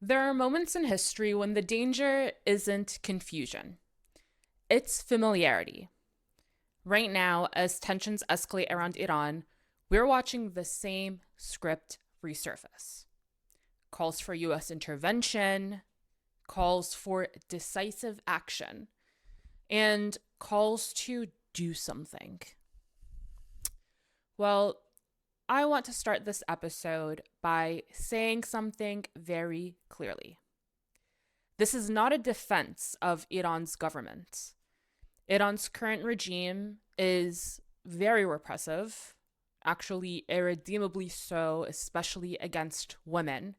There are moments in history when the danger isn't confusion, it's familiarity. Right now, as tensions escalate around Iran, we're watching the same script resurface. Calls for US intervention, calls for decisive action, and calls to do something. Well, I want to start this episode by saying something very clearly. This is not a defense of Iran's government. Iran's current regime is very repressive, actually irredeemably so, especially against women,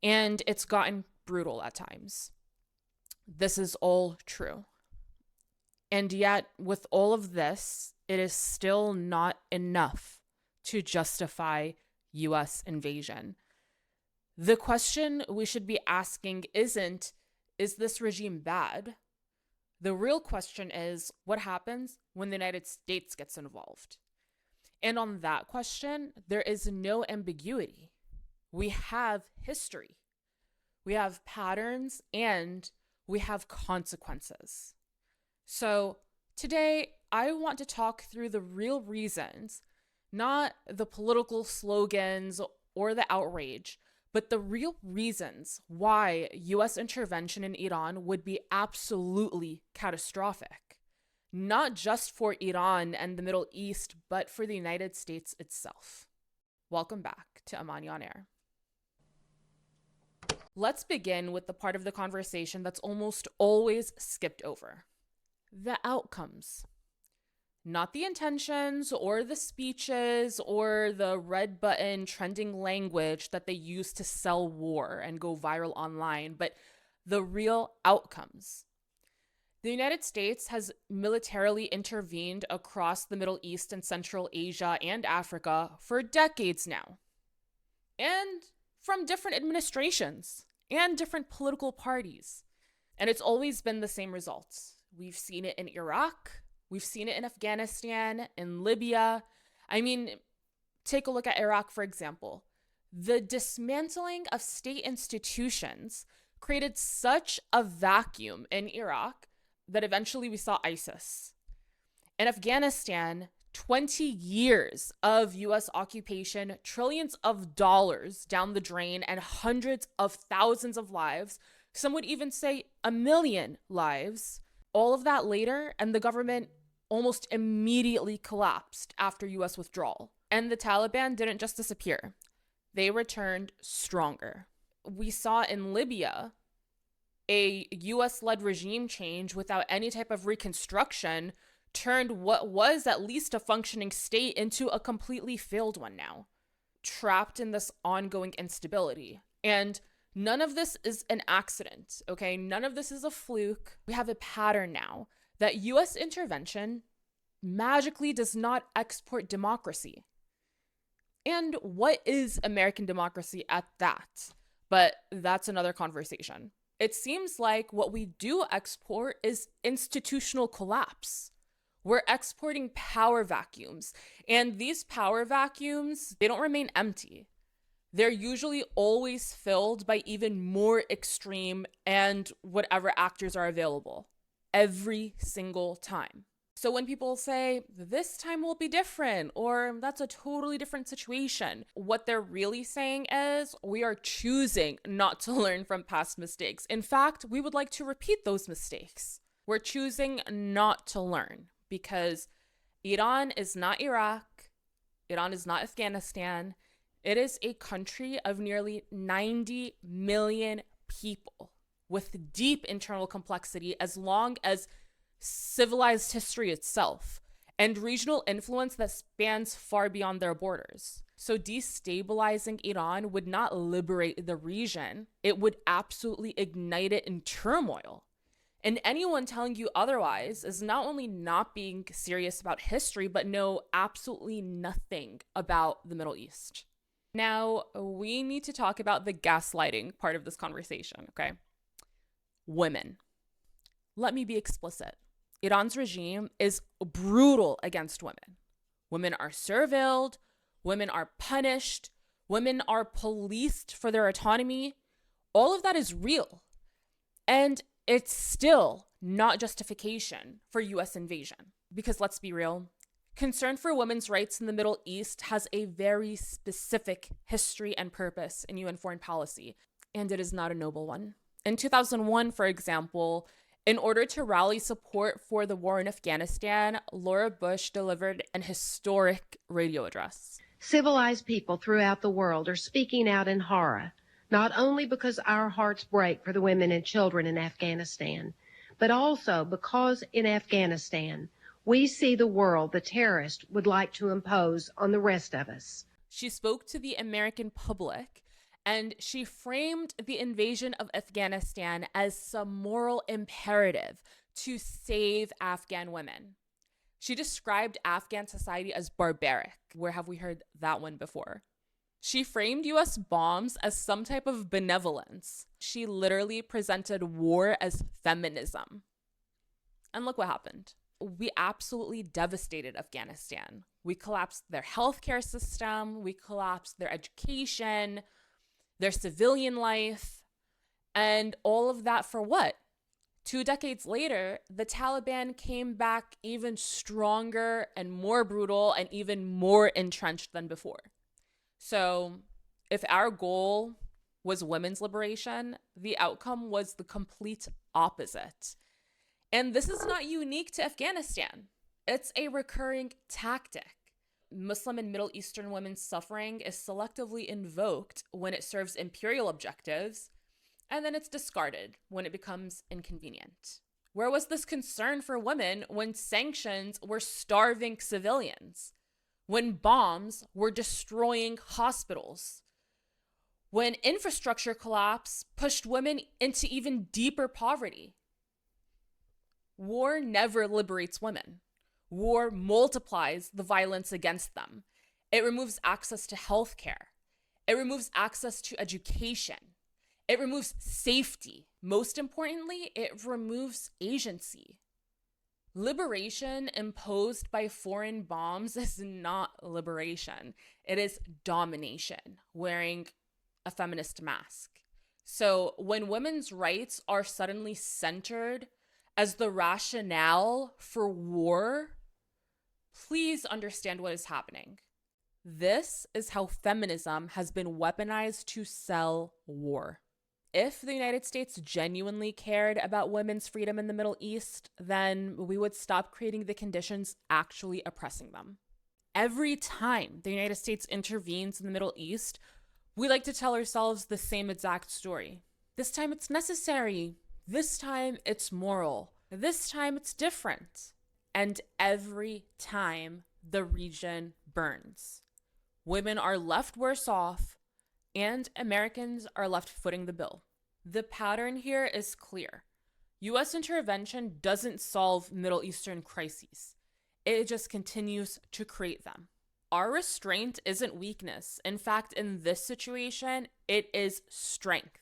and it's gotten brutal at times. This is all true. And yet, with all of this, it is still not enough to justify US invasion. The question we should be asking isn't, is this regime bad? The real question is, what happens when the United States gets involved? And on that question, there is no ambiguity. We have history, we have patterns, and we have consequences. So today, I want to talk through the real reasons, not the political slogans or the outrage, but the real reasons why US intervention in Iran would be absolutely catastrophic. Not just for Iran and the Middle East, but for the United States itself. Welcome back to Amani on Air. Let's begin with the part of the conversation that's almost always skipped over. The outcomes. Not the intentions or the speeches or the red button trending language that they use to sell war and go viral online, but the real outcomes. The United States has militarily intervened across the Middle East and Central Asia and Africa for decades now. And from different administrations and different political parties. And it's always been the same results. We've seen it in Iraq. We've seen it in Afghanistan, in Libya. I mean, take a look at Iraq, for example. The dismantling of state institutions created such a vacuum in Iraq that eventually we saw ISIS. In Afghanistan, 20 years of US occupation, trillions of dollars down the drain, and hundreds of thousands of lives, some would even say 1 million lives. All of that later, and the government almost immediately collapsed after US withdrawal. And the Taliban didn't just disappear. They returned stronger. We saw in Libya a US-led regime change without any type of reconstruction turned what was at least a functioning state into a completely failed one now, trapped in this ongoing instability. And none of this is an accident, okay? None of this is a fluke. We have a pattern now that US intervention magically does not export democracy. And what is American democracy at that? But that's another conversation. It seems like what we do export is institutional collapse. We're exporting power vacuums. And these power vacuums, they don't remain empty. They're usually always filled by even more extreme and whatever actors are available every single time. So when people say, this time will be different, or that's a totally different situation, what they're really saying is, we are choosing not to learn from past mistakes. In fact, we would like to repeat those mistakes. We're choosing not to learn because Iran is not Iraq. Iran is not Afghanistan. It is a country of nearly 90 million people with deep internal complexity, as long as civilized history itself, and regional influence that spans far beyond their borders. So destabilizing Iran would not liberate the region. It would absolutely ignite it in turmoil. And anyone telling you otherwise is not only not being serious about history, but know absolutely nothing about the Middle East. Now, we need to talk about the gaslighting part of this conversation, okay? Women. Let me be explicit. Iran's regime is brutal against women. Women are surveilled, women are punished, women are policed for their autonomy. All of that is real. And it's still not justification for US invasion. Because let's be real, concern for women's rights in the Middle East has a very specific history and purpose in UN foreign policy, and it is not a noble one. In 2001, for example, in order to rally support for the war in Afghanistan, Laura Bush delivered an historic radio address. Civilized people throughout the world are speaking out in horror, not only because our hearts break for the women and children in Afghanistan, but also because in Afghanistan, we see the world the terrorists would like to impose on the rest of us. She spoke to the American public, and she framed the invasion of Afghanistan as some moral imperative to save Afghan women. She described Afghan society as barbaric. Where have we heard that one before? She framed US bombs as some type of benevolence. She literally presented war as feminism. And look what happened. We absolutely devastated Afghanistan. We collapsed their healthcare system. We collapsed their education, their civilian life, and all of that for what? 2 decades later, the Taliban came back even stronger and more brutal and even more entrenched than before. So if our goal was women's liberation, the outcome was the complete opposite. And this is not unique to Afghanistan. It's a recurring tactic. Muslim and Middle Eastern women's suffering is selectively invoked when it serves imperial objectives, and then it's discarded when it becomes inconvenient. Where was this concern for women when sanctions were starving civilians? When bombs were destroying hospitals? When infrastructure collapse pushed women into even deeper poverty? War never liberates women. War multiplies the violence against them. It removes access to healthcare. It removes access to education. It removes safety. Most importantly, it removes agency. Liberation imposed by foreign bombs is not liberation. It is domination, wearing a feminist mask. So when women's rights are suddenly centered as the rationale for war, please understand what is happening. This is how feminism has been weaponized to sell war. If the United States genuinely cared about women's freedom in the Middle East, then we would stop creating the conditions actually oppressing them. Every time the United States intervenes in the Middle East, we like to tell ourselves the same exact story. This time it's necessary. This time it's moral. This time it's different. And every time the region burns. Women are left worse off, and Americans are left footing the bill. The pattern here is clear. US intervention doesn't solve Middle Eastern crises. It just continues to create them. Our restraint isn't weakness. In fact, in this situation, it is strength,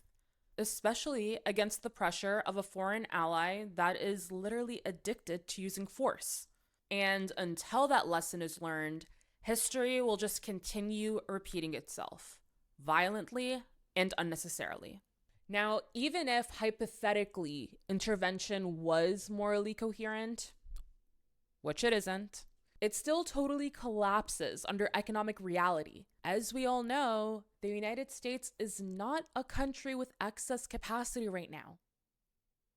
especially against the pressure of a foreign ally that is literally addicted to using force. And until that lesson is learned, history will just continue repeating itself, violently and unnecessarily. Now, even if hypothetically intervention was morally coherent, which it isn't, it still totally collapses under economic reality. As we all know, the United States is not a country with excess capacity right now.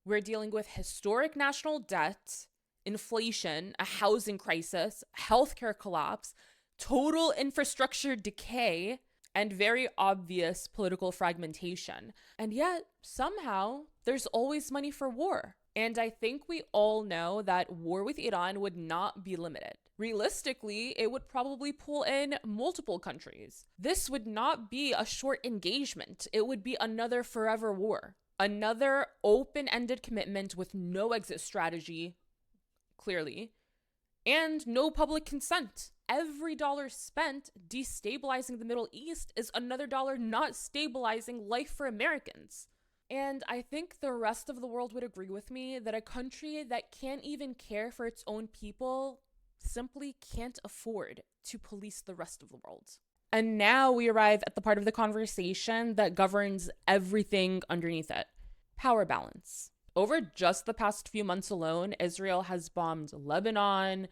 We're dealing with historic national debt, inflation, a housing crisis, healthcare collapse, total infrastructure decay, and very obvious political fragmentation. And yet, somehow, there's always money for war. And I think we all know that war with Iran would not be limited. Realistically, it would probably pull in multiple countries. This would not be a short engagement. It would be another forever war. Another open-ended commitment with no exit strategy, clearly, and no public consent. Every dollar spent destabilizing the Middle East is another dollar not stabilizing life for Americans. And I think the rest of the world would agree with me that a country that can't even care for its own people simply can't afford to police the rest of the world. And now we arrive at the part of the conversation that governs everything underneath it: power balance. Over just the past few months alone, Israel has bombed Lebanon,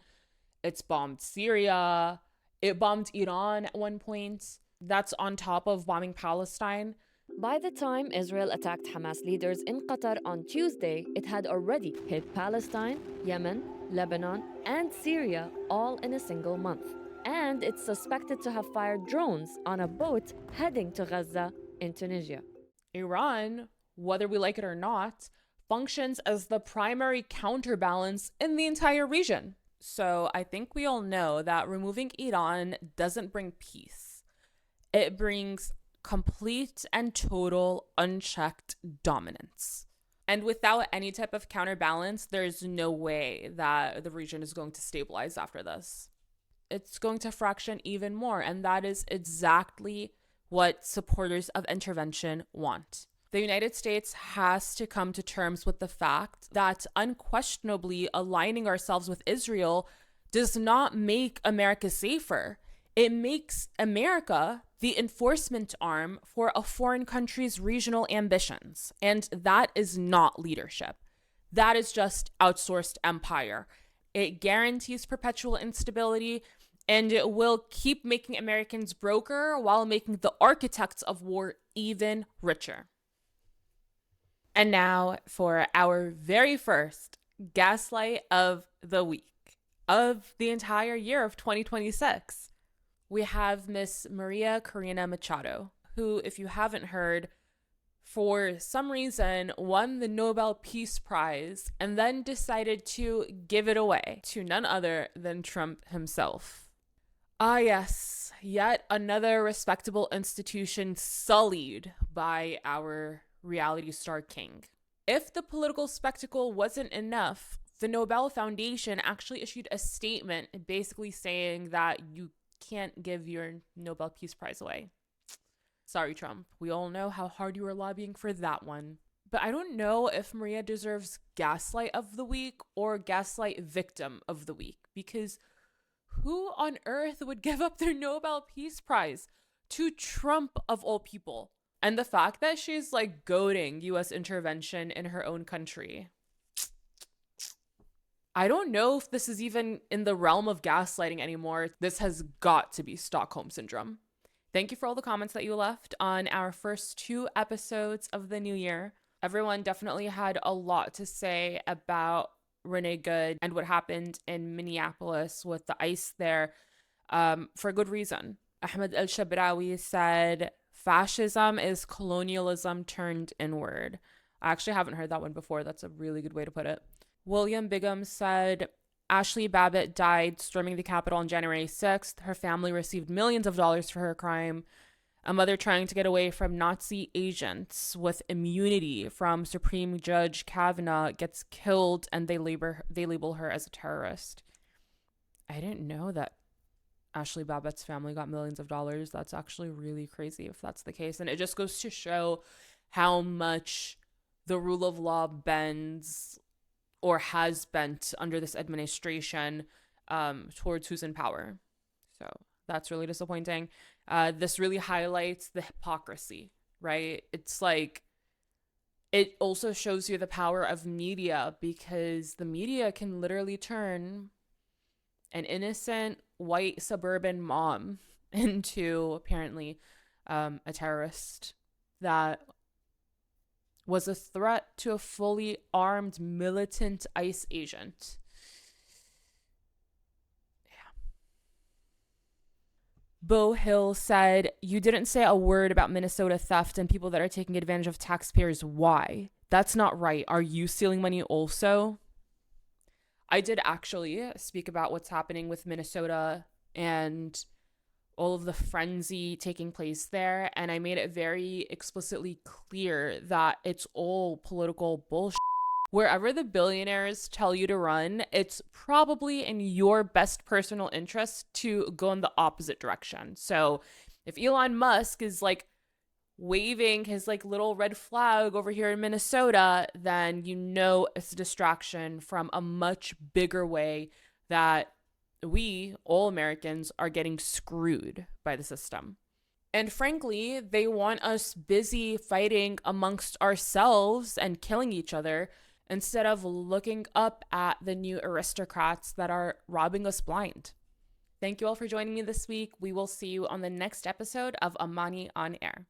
it's bombed Syria, it bombed Iran at one point. That's on top of bombing Palestine. By the time Israel attacked Hamas leaders in Qatar on Tuesday, it had already hit Palestine, Yemen, Lebanon, and Syria all in a single month. And it's suspected to have fired drones on a boat heading to Gaza in Tunisia. Iran, whether we like it or not, functions as the primary counterbalance in the entire region. So I think we all know that removing Iran doesn't bring peace. It brings complete and total unchecked dominance. And without any type of counterbalance, there's no way that the region is going to stabilize after this. It's going to fraction even more, and that is exactly what supporters of intervention want. The United States has to come to terms with the fact that unquestionably aligning ourselves with Israel does not make America safer. It makes America the enforcement arm for a foreign country's regional ambitions. And that is not leadership. That is just outsourced empire. It guarantees perpetual instability, and it will keep making Americans broker while making the architects of war even richer. And now for our very first Gaslight of the week of the entire year of 2026. We have Miss Maria Corina Machado, who, if you haven't heard, for some reason won the Nobel Peace Prize and then decided to give it away to none other than Trump himself. Ah, yes, yet another respectable institution sullied by our reality star king. If the political spectacle wasn't enough, the Nobel Foundation actually issued a statement basically saying that you can't give your Nobel Peace Prize away. Sorry, Trump. We all know how hard you were lobbying for that one. But I don't know if Maria deserves Gaslight of the Week or Gaslight Victim of the Week, because who on earth would give up their Nobel Peace Prize to Trump of all people? And the fact that she's like goading US intervention in her own country. I don't know if this is even in the realm of gaslighting anymore. This has got to be Stockholm Syndrome. Thank you for all the comments that you left on our first 2 episodes of the new year. Everyone definitely had a lot to say about Renee Good and what happened in Minneapolis with the ICE there, for good reason. Ahmed Al-Shabrawi said, fascism is colonialism turned inward. I actually haven't heard that one before. That's a really good way to put it. William Bigham said, Ashley Babbitt died storming the Capitol on January 6th. Her family received millions of dollars for her crime. A mother trying to get away from Nazi agents with immunity from Supreme Judge Kavanaugh gets killed, and they label her as a terrorist. I didn't know that Ashley Babbitt's family got millions of dollars. That's actually really crazy if that's the case. And it just goes to show how much the rule of law bends or has bent under this administration towards who's in power. So that's really disappointing. This really highlights the hypocrisy, right? It's like, it also shows you the power of media, because the media can literally turn an innocent white suburban mom into apparently a terrorist that was a threat to a fully armed militant ICE agent. Yeah. Bo Hill said, you didn't say a word about Minnesota theft and people that are taking advantage of taxpayers. Why? That's not right. Are you stealing money also? I did actually speak about what's happening with Minnesota and all of the frenzy taking place there. And I made it very explicitly clear that it's all political bullshit. Wherever the billionaires tell you to run, it's probably in your best personal interest to go in the opposite direction. So if Elon Musk is like waving his like little red flag over here in Minnesota, then you know it's a distraction from a much bigger way that we, all Americans, are getting screwed by the system. And frankly, they want us busy fighting amongst ourselves and killing each other instead of looking up at the new aristocrats that are robbing us blind. Thank you all for joining me this week. We will see you on the next episode of Amani on Air.